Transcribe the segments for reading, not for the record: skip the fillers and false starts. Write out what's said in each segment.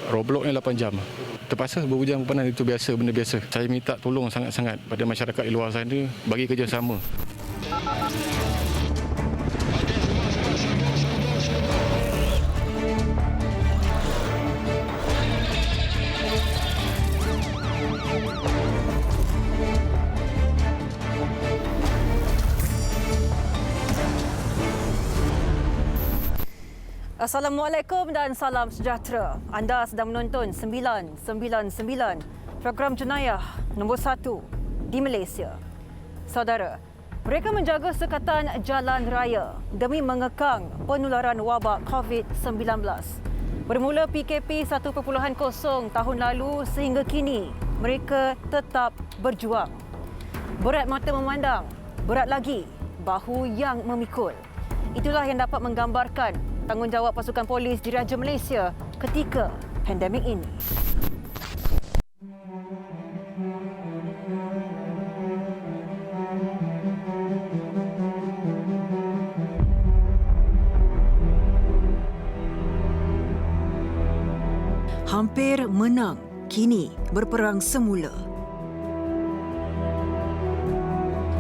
Roadblocknya 8 jam. Terpaksa berhujang panas itu biasa, benda biasa. Saya minta tolong sangat-sangat pada masyarakat di luar sana bagi kerjasama. Assalamualaikum dan salam sejahtera. Anda sedang menonton 999, program jenayah nombor 1 di Malaysia. Saudara, mereka menjaga sekatan jalan raya demi mengekang penularan wabak COVID-19. Bermula PKP 1.0 tahun lalu sehingga kini, mereka tetap berjuang. Berat mata memandang, berat lagi bahu yang memikul. Itulah yang dapat menggambarkan tanggungjawab pasukan polis Diraja Malaysia ketika pandemik ini. Hampir menang, kini berperang semula.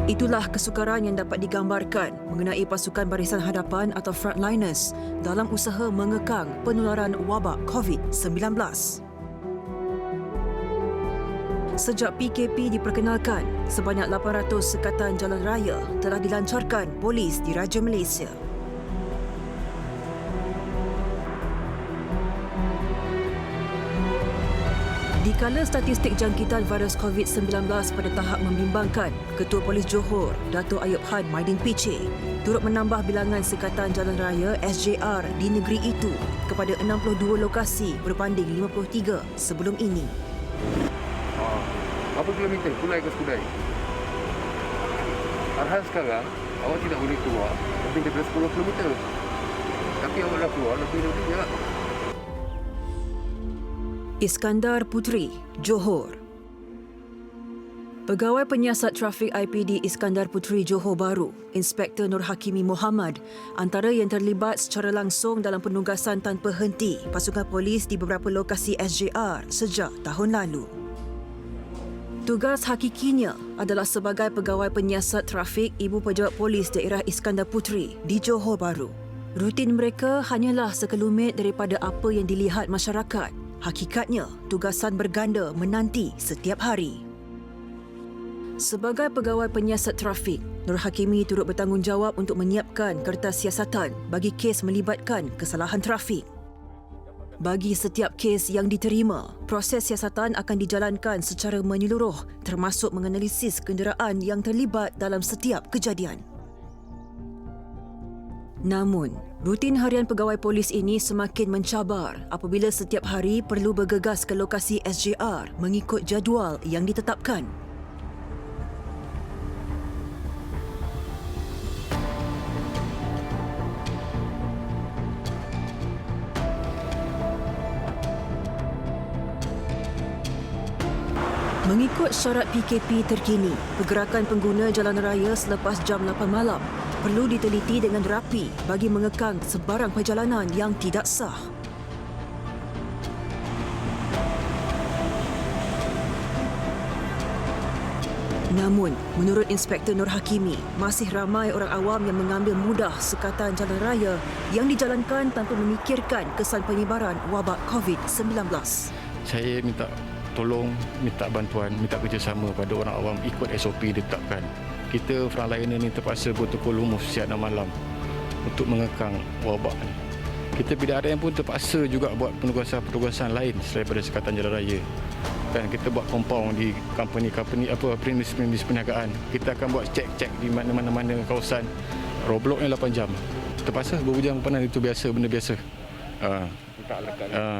Itulah kesukaran yang dapat digambarkan mengenai pasukan barisan hadapan atau frontliners dalam usaha mengekang penularan wabak COVID-19. Sejak PKP diperkenalkan, sebanyak 800 sekatan jalan raya telah dilancarkan polis Diraja Malaysia. Dikala statistik jangkitan virus COVID-19 pada tahap membimbangkan, Ketua Polis Johor, Dato' Ayub Han Maidin Piche, turut menambah bilangan sekatan jalan raya SJR di negeri itu kepada 62 lokasi berbanding 53 sebelum ini. Berapa kilometer Kulai ke Skudai? Arahan sekarang, awak tidak boleh keluar lebih daripada 10 kilometer. Tapi awak dah keluar lebih-lebih je. Iskandar Puteri, Johor. Pegawai Penyiasat Trafik IPD Iskandar Puteri Johor Bahru, Inspektor Nur Hakimi Mohamad, antara yang terlibat secara langsung dalam penugasan tanpa henti pasukan polis di beberapa lokasi SJR sejak tahun lalu. Tugas hakikinya adalah sebagai Pegawai Penyiasat Trafik Ibu Pejabat Polis Daerah Iskandar Puteri di Johor Bahru. Rutin mereka hanyalah sekelumit daripada apa yang dilihat masyarakat. Hakikatnya, tugasan berganda menanti setiap hari. Sebagai Pegawai Penyiasat Trafik, Nur Hakimi turut bertanggungjawab untuk menyiapkan kertas siasatan bagi kes melibatkan kesalahan trafik. Bagi setiap kes yang diterima, proses siasatan akan dijalankan secara menyeluruh termasuk menganalisis kenderaan yang terlibat dalam setiap kejadian. Namun, rutin harian pegawai polis ini semakin mencabar apabila setiap hari perlu bergegas ke lokasi SJR mengikut jadual yang ditetapkan. Mengikut syarat PKP terkini, pergerakan pengguna jalan raya selepas jam 8 malam perlu diteliti dengan rapi bagi mengekang sebarang perjalanan yang tidak sah. Namun, menurut Inspektor Nur Hakimi, masih ramai orang awam yang mengambil mudah sekatan jalan raya yang dijalankan tanpa memikirkan kesan penyebaran wabak COVID-19. Saya minta tolong, minta bantuan, minta kerjasama pada orang awam ikut SOP ditetapkan. Kita frontliner ni terpaksa bertukar lumus siang dan malam untuk mengekang wabak ni. Kita PDRM pun terpaksa juga buat penugasan-penugasan lain selain daripada sekatan jalan raya. Kan kita buat compound di company premis perniagaan. Kita akan buat cek di mana-mana kawasan. Roadblocknya 8 jam. Terpaksa berhujang panas itu biasa, benda biasa.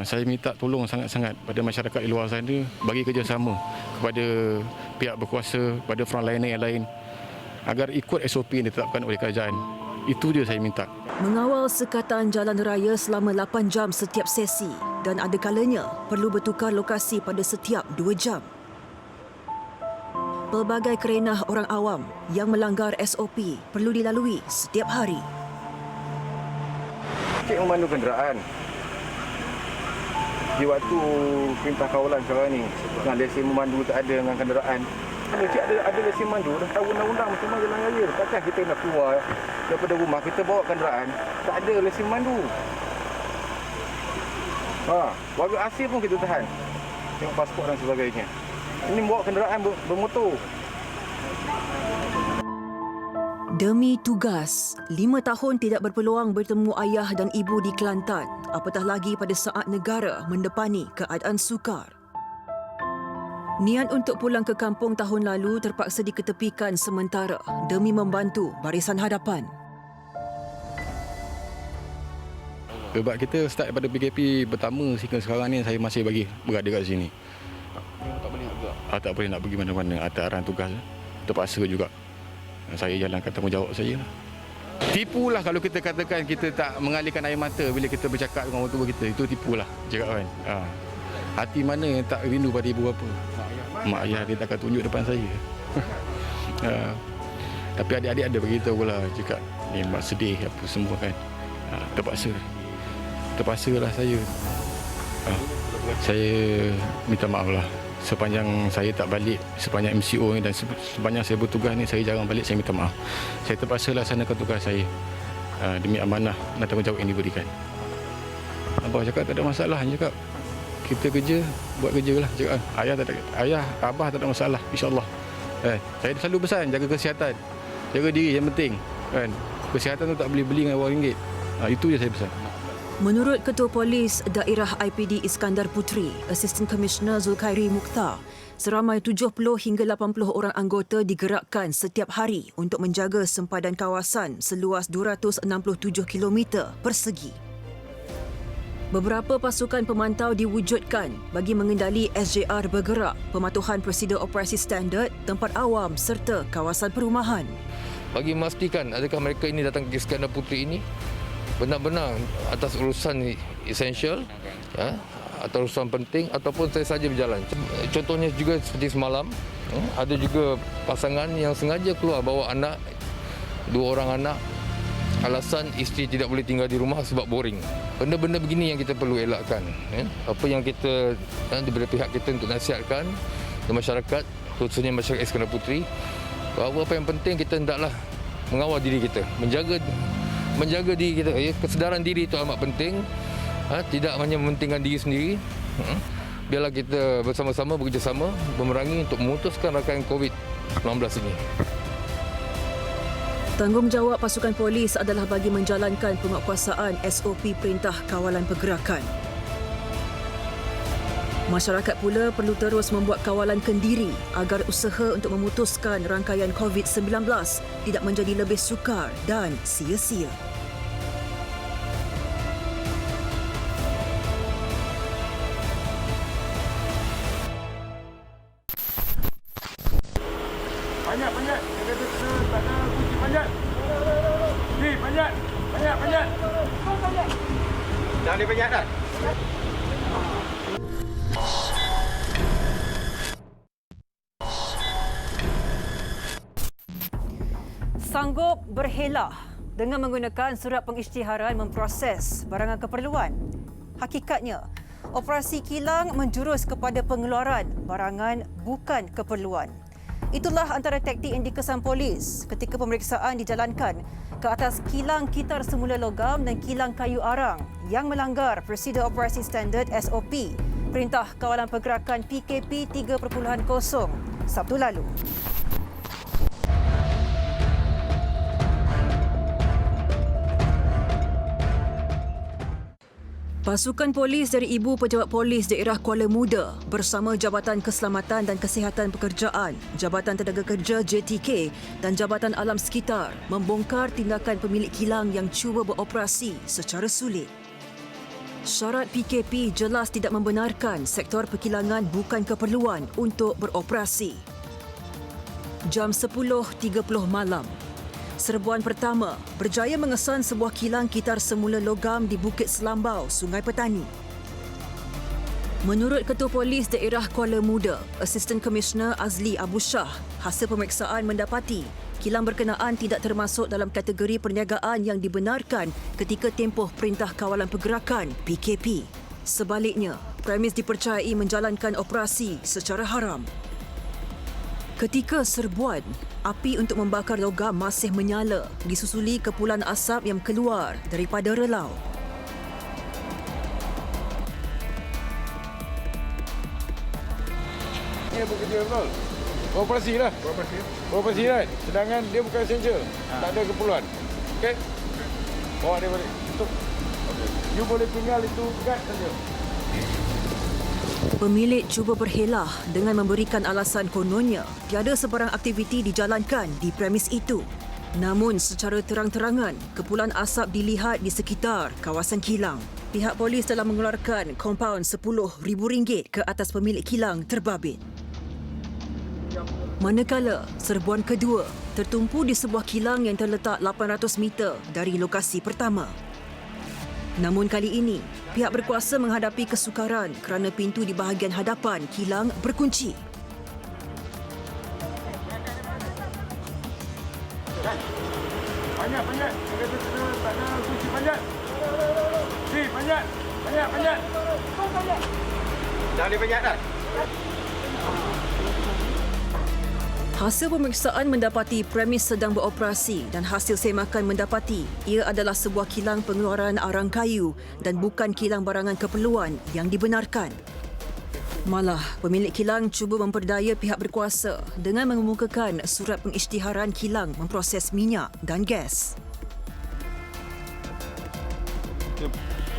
Saya minta tolong sangat-sangat pada masyarakat di luar sana bagi kerjasama kepada pihak berkuasa, pada frontliner yang lain agar ikut SOP yang ditetapkan oleh kerajaan. Itu je saya minta. Mengawal sekatan jalan raya selama 8 jam setiap sesi dan ada kalanya perlu bertukar lokasi pada setiap 2 jam. Pelbagai kerenah orang awam yang melanggar SOP perlu dilalui setiap hari. Cek memandu kenderaan. di waktu perintah kawalan sekarang ni dengan lesen memandu tak ada dengan kenderaan. Cik ada lesen memandu, dah tahu undang-undang macam mana jalan raya. Takkan kita nak keluar daripada rumah, kita bawa kenderaan, tak ada lesen memandu. Warga asing pun kita tahan. Tengok pasport dan sebagainya. Ini bawa kenderaan bermotor. Demi tugas, 5 tahun tidak berpeluang bertemu ayah dan ibu di Kelantan, apatah lagi pada saat negara mendepani keadaan sukar. Niat untuk pulang ke kampung tahun lalu terpaksa diketepikan sementara demi membantu barisan hadapan. Sebab kita start daripada PKP pertama sehingga sekarang ni saya masih bagi berada kat sini. Tak boleh juga. Tak boleh nak pergi mana-mana atas arahan tugas. Terpaksa juga. Saya jalankan tanggungjawab saya. Tipulah kalau kita katakan kita tak mengalihkan air mata bila kita bercakap dengan orang tua kita. Itu tipulah cakap kan. Hati mana yang tak rindu pada ibu bapa? Mak ayah dia takkan tunjuk depan saya. Tapi adik-adik ada beritahu lah cakap ni mak sedih apa semua kan. Terpaksalah saya. Saya minta maaf lah. Sepanjang saya tak balik, sepanjang MCO ni dan sepanjang saya bertugas ni, saya jarang balik, saya minta maaf. Saya terpaksa laksanakan tugas saya demi amanah dan tanggungjawab yang diberikan. Abah cakap tak ada masalah, cakap kita kerja, buat kerja lah. Cakap, ayah, abah tak ada masalah, insyaAllah. Saya selalu pesan, jaga kesihatan, jaga diri yang penting. Kan? Kesihatan tu tak boleh beli dengan RM1. Itu je saya pesan. Menurut Ketua Polis Daerah IPD Iskandar Puteri, Assistant Commissioner Zulkhairi Mukhtar, seramai 70 hingga 80 orang anggota digerakkan setiap hari untuk menjaga sempadan kawasan seluas 267 km persegi. Beberapa pasukan pemantau diwujudkan bagi mengendali SJR bergerak, pematuhan prosedur operasi standard, tempat awam serta kawasan perumahan. Bagi memastikan adakah mereka ini datang ke Iskandar Puteri ini benar-benar atas urusan esensial, atau urusan penting ataupun saya saja berjalan. Contohnya juga seperti semalam, ada juga pasangan yang sengaja keluar bawa anak, 2 orang anak, alasan isteri tidak boleh tinggal di rumah sebab boring. Benda-benda begini yang kita perlu elakkan. Apa yang kita daripada pihak kita untuk nasihatkan ke masyarakat, khususnya masyarakat Iskandar Puteri, bahawa apa yang penting kita hendaklah mengawal diri kita, menjaga diri kita. Kesedaran diri itu amat penting. Tidak hanya mementingkan diri sendiri. Biarlah kita bersama-sama bekerjasama memerangi untuk memutuskan rangkaian COVID-19 ini. Tanggungjawab pasukan polis adalah bagi menjalankan penguatkuasaan SOP Perintah Kawalan Pergerakan. Masyarakat pula perlu terus membuat kawalan kendiri agar usaha untuk memutuskan rangkaian COVID-19 tidak menjadi lebih sukar dan sia-sia. Panjat. Kita tak ada kunci panjat. Ni, panjat. Dah boleh panjat dah. Sanggup berhelah dengan menggunakan surat pengisytiharan memproses barangan keperluan. Hakikatnya, operasi kilang menjurus kepada pengeluaran barangan bukan keperluan. Itulah antara taktik yang dikesan polis ketika pemeriksaan dijalankan ke atas kilang kitar semula logam dan kilang kayu arang yang melanggar prosedur operasi standard SOP Perintah Kawalan Pergerakan PKP 3.0 Sabtu lalu. Pasukan polis dari Ibu Pejabat Polis Daerah Kuala Muda bersama Jabatan Keselamatan dan Kesihatan Pekerjaan, Jabatan Tenaga Kerja JTK dan Jabatan Alam Sekitar membongkar tindakan pemilik kilang yang cuba beroperasi secara sulit. Syarat PKP jelas tidak membenarkan sektor perkilangan bukan keperluan untuk beroperasi. Jam 10.30 malam, serbuan pertama berjaya mengesan sebuah kilang kitar semula logam di Bukit Selambau, Sungai Petani. Menurut Ketua Polis Daerah Kuala Muda, Assistant Commissioner Azli Abu Shah, hasil pemeriksaan mendapati kilang berkenaan tidak termasuk dalam kategori perniagaan yang dibenarkan ketika tempoh Perintah Kawalan Pergerakan PKP. Sebaliknya, premis dipercayai menjalankan operasi secara haram. Ketika serbuan, api untuk membakar logam masih menyala disusuli kepulan asap yang keluar daripada relau. Ini bekerja betul. Operasi lah. Operasi kan. Sedangkan dia bukan essential. Tak ada keperluan. Okey? Bawa dia balik. Tutup. Okey. You boleh tinggal itu guard saja. Pemilik cuba berhelah dengan memberikan alasan kononnya tiada sebarang aktiviti dijalankan di premis itu. Namun secara terang-terangan, kepulan asap dilihat di sekitar kawasan kilang. Pihak polis telah mengeluarkan kompaun RM10,000 ke atas pemilik kilang terbabit. Manakala serbuan kedua tertumpu di sebuah kilang yang terletak 800 meter dari lokasi pertama. Namun kali ini, pihak berkuasa menghadapi kesukaran kerana pintu di bahagian hadapan kilang berkunci. Panjat. Dia kata tak ada kunci panjat. Panjat. Dah boleh panjat dah. Hasil pemeriksaan mendapati premis sedang beroperasi dan hasil semakan mendapati ia adalah sebuah kilang pengeluaran arang kayu dan bukan kilang barangan keperluan yang dibenarkan. Malah, pemilik kilang cuba memperdaya pihak berkuasa dengan mengemukakan surat pengisytiharan kilang memproses minyak dan gas.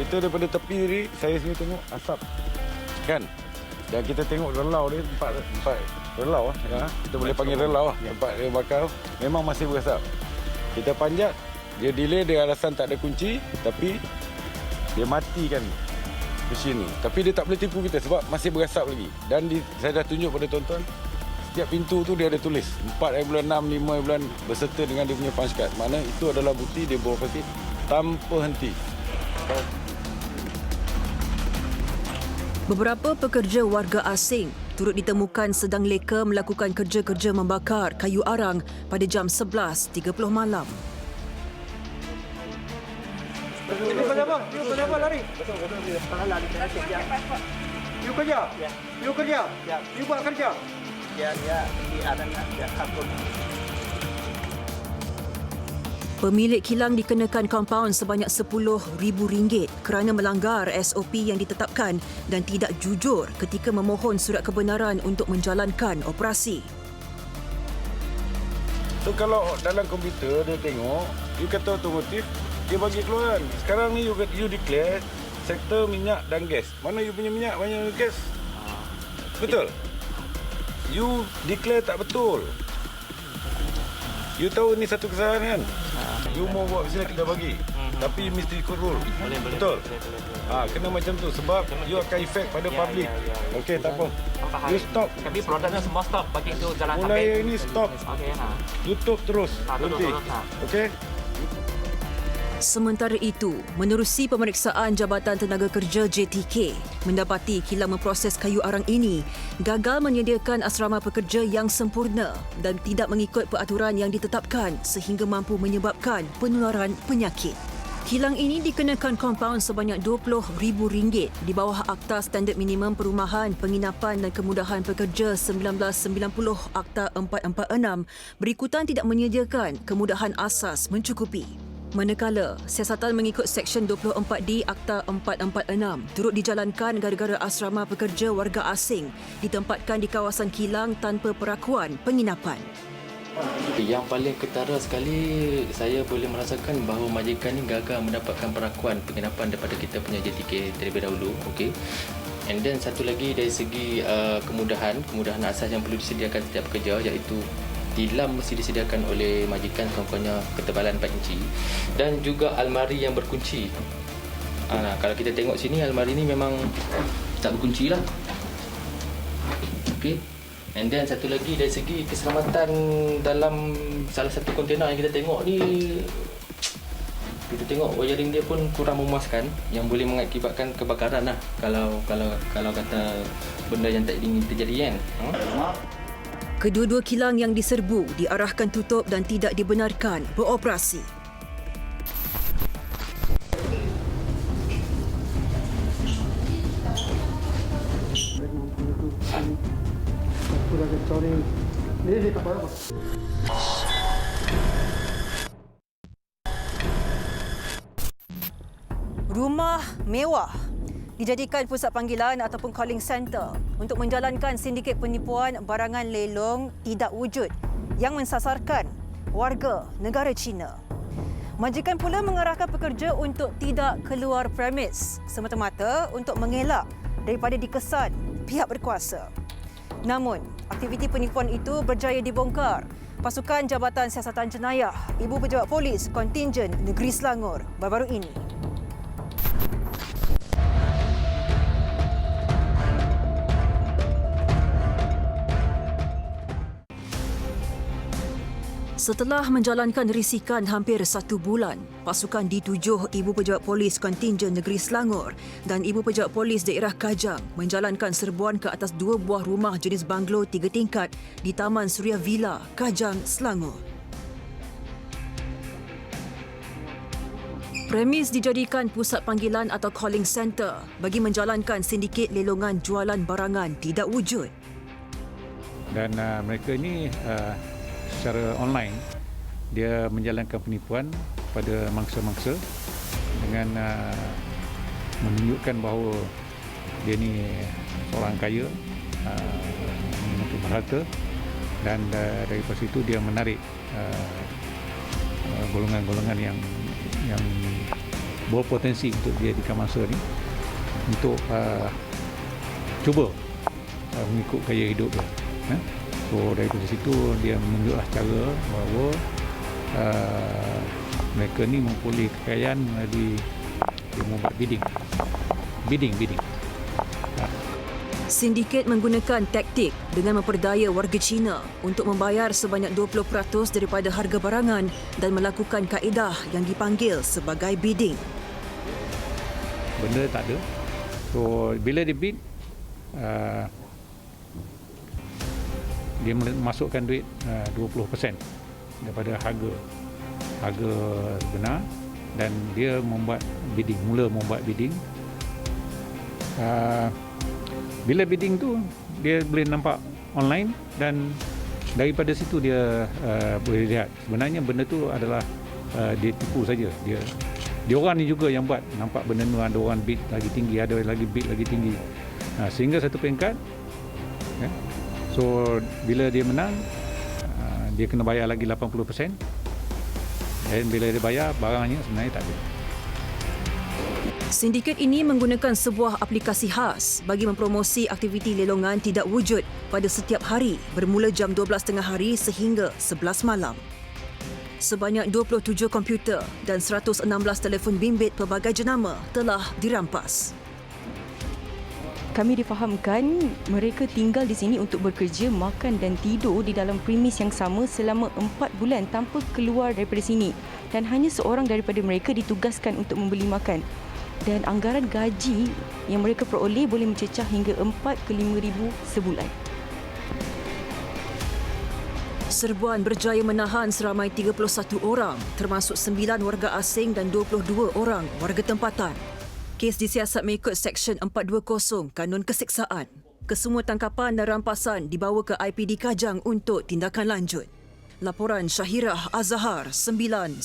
Kita daripada tepi tadi, saya sini tengok asap. Kan? Dan kita tengok relau dia, tempat relau ya. Kita boleh panggil relau lah. Tempat dia bakar memang masih berasap. Kita panjat, dia delay dengan alasan tak ada kunci, tapi dia matikan mesin ni. Tapi dia tak boleh tipu kita sebab masih berasap lagi. Dan saya dah tunjuk pada tuan-tuan, setiap pintu tu dia ada tulis 4/6, 5/6 berserta dengan dia punya punch card. Maknanya itu adalah bukti dia beroperasi tanpa henti. Beberapa pekerja warga asing turut ditemukan sedang leka melakukan kerja-kerja membakar kayu arang pada jam 11.30 malam. You kenapa lari? Betul. Lari. You kerja? Ya. You kerja? Ya. You buat kerja? Ya. Pemilik kilang dikenakan kompaun sebanyak RM10,000 kerana melanggar SOP yang ditetapkan dan tidak jujur ketika memohon surat kebenaran untuk menjalankan operasi. So kalau dalam komputer dia tengok, you kata otomotif, dia bagi keluaran. Sekarang ni you declare sektor minyak dan gas. Mana you punya minyak, mana you gas? Betul? You declare tak betul. You tahu ni satu kesalahan kan? You mau buat bisnes kita bagi. Tapi mesti ikut rule. Betul? Kena macam tu sebab you akan efek pada public. Okey, tak apa. You stop. Tapi produknya semua stop bagi itu jalan sampai. Mulai ini stop. Okey, Tutup terus. Berhenti. Okey? Sementara itu, menerusi pemeriksaan Jabatan Tenaga Kerja JTK, mendapati kilang memproses kayu arang ini gagal menyediakan asrama pekerja yang sempurna dan tidak mengikut peraturan yang ditetapkan sehingga mampu menyebabkan penularan penyakit. Kilang ini dikenakan kompaun sebanyak RM20,000 di bawah Akta Standard Minimum Perumahan, Penginapan dan Kemudahan Pekerja 1990 Akta 446 berikutan tidak menyediakan kemudahan asas mencukupi. Manakala, siasatan mengikut Seksyen 24D Akta 446 turut dijalankan gara-gara asrama pekerja warga asing ditempatkan di kawasan kilang tanpa perakuan penginapan. Yang paling ketara sekali, saya boleh merasakan bahawa majikan ni gagal mendapatkan perakuan penginapan daripada kita punya JTK terlebih dahulu. Okay. And then satu lagi dari segi kemudahan asas yang perlu disediakan setiap pekerja, iaitu tilam mesti disediakan oleh majikan contohnya ketebalan 4 inci dan juga almari yang berkunci. Kalau kita tengok sini, almari ni memang tak berkunci lah. Okay. And then satu lagi dari segi keselamatan dalam salah satu kontena yang kita tengok ni, kita tengok wiring dia pun kurang memuaskan yang boleh mengakibatkan kebakaran lah kalau kata benda yang tak ingin terjadi kan. Kedua-dua kilang yang diserbu diarahkan tutup dan tidak dibenarkan beroperasi. Rumah mewah dijadikan pusat panggilan ataupun calling center untuk menjalankan sindiket penipuan barangan lelong tidak wujud yang mensasarkan warga negara China. Majikan pula mengarahkan pekerja untuk tidak keluar premis semata-mata untuk mengelak daripada dikesan pihak berkuasa. Namun, aktiviti penipuan itu berjaya dibongkar Pasukan Jabatan Siasatan Jenayah Ibu Pejabat Polis Kontingen Negeri Selangor baru-baru ini. Setelah menjalankan risikan hampir 1 bulan, pasukan D7 Ibu Pejabat Polis Kontingen Negeri Selangor dan Ibu Pejabat Polis Daerah Kajang menjalankan serbuan ke atas 2 buah rumah jenis banglo 3 tingkat di Taman Suria Villa, Kajang, Selangor. Premis dijadikan pusat panggilan atau calling center bagi menjalankan sindiket lelongan jualan barangan tidak wujud. Dan mereka ini secara online dia menjalankan penipuan pada mangsa-mangsa dengan menunjukkan bahawa dia ni seorang kaya, memiliki berharta, dan daripada situ dia menarik golongan-golongan yang berpotensi untuk dijadikan mangsa ni untuk cuba mengikut gaya hidup dia. So daripada situ dia menunjuklah cara bahawa mereka ni memperoleh kekayaan melalui dia membuat bidding. Sindiket menggunakan taktik dengan memperdaya warga Cina untuk membayar sebanyak 20% daripada harga barangan dan melakukan kaedah yang dipanggil sebagai bidding. Benda tak ada. So bila dia bid, dia masukkan duit 20% daripada harga benar, dan dia mula membuat bidding. Bila bidding tu dia boleh nampak online, dan daripada situ dia boleh lihat sebenarnya benda tu adalah dia tipu saja. Dia orang ni juga yang buat, nampak benda tu ada orang bid lagi tinggi, ada lagi bid lagi tinggi, sehingga satu peringkat. So bila dia menang, dia kena bayar lagi 80%, dan bila dia bayar, barangnya sebenarnya tak ada. Sindiket ini menggunakan sebuah aplikasi khas bagi mempromosi aktiviti lelongan tidak wujud pada setiap hari bermula jam 12.30 hari sehingga 11 malam. Sebanyak 27 komputer dan 116 telefon bimbit pelbagai jenama telah dirampas. Kami difahamkan mereka tinggal di sini untuk bekerja, makan dan tidur di dalam premis yang sama selama 4 bulan tanpa keluar daripada sini, dan hanya seorang daripada mereka ditugaskan untuk membeli makan, dan anggaran gaji yang mereka peroleh boleh mencecah hingga 4 ke 5,000 sebulan. Serbuan berjaya menahan seramai 31 orang termasuk 9 warga asing dan 22 orang warga tempatan. Kes disiasat mengikut Seksyen 420 Kanun Keseksaan. Kesemua tangkapan dan rampasan dibawa ke IPD Kajang untuk tindakan lanjut. Laporan Syahirah Azhar 999.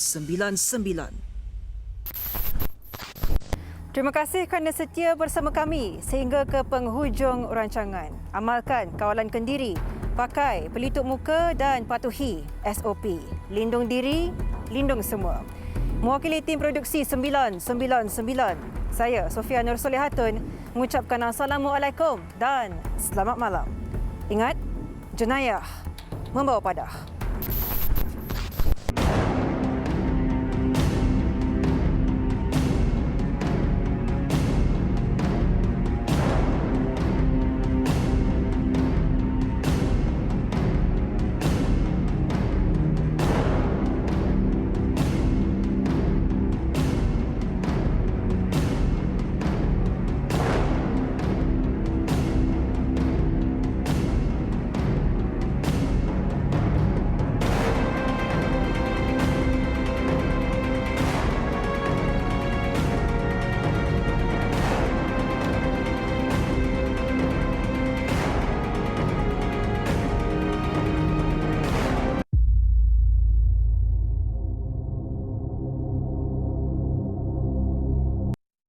Terima kasih kerana setia bersama kami sehingga ke penghujung rancangan. Amalkan kawalan kendiri, pakai pelitup muka dan patuhi SOP. Lindung diri, lindung semua. Mewakili tim produksi 999, saya Sofia Nur Solehatun mengucapkan Assalamualaikum dan selamat malam. Ingat, jenayah membawa padah.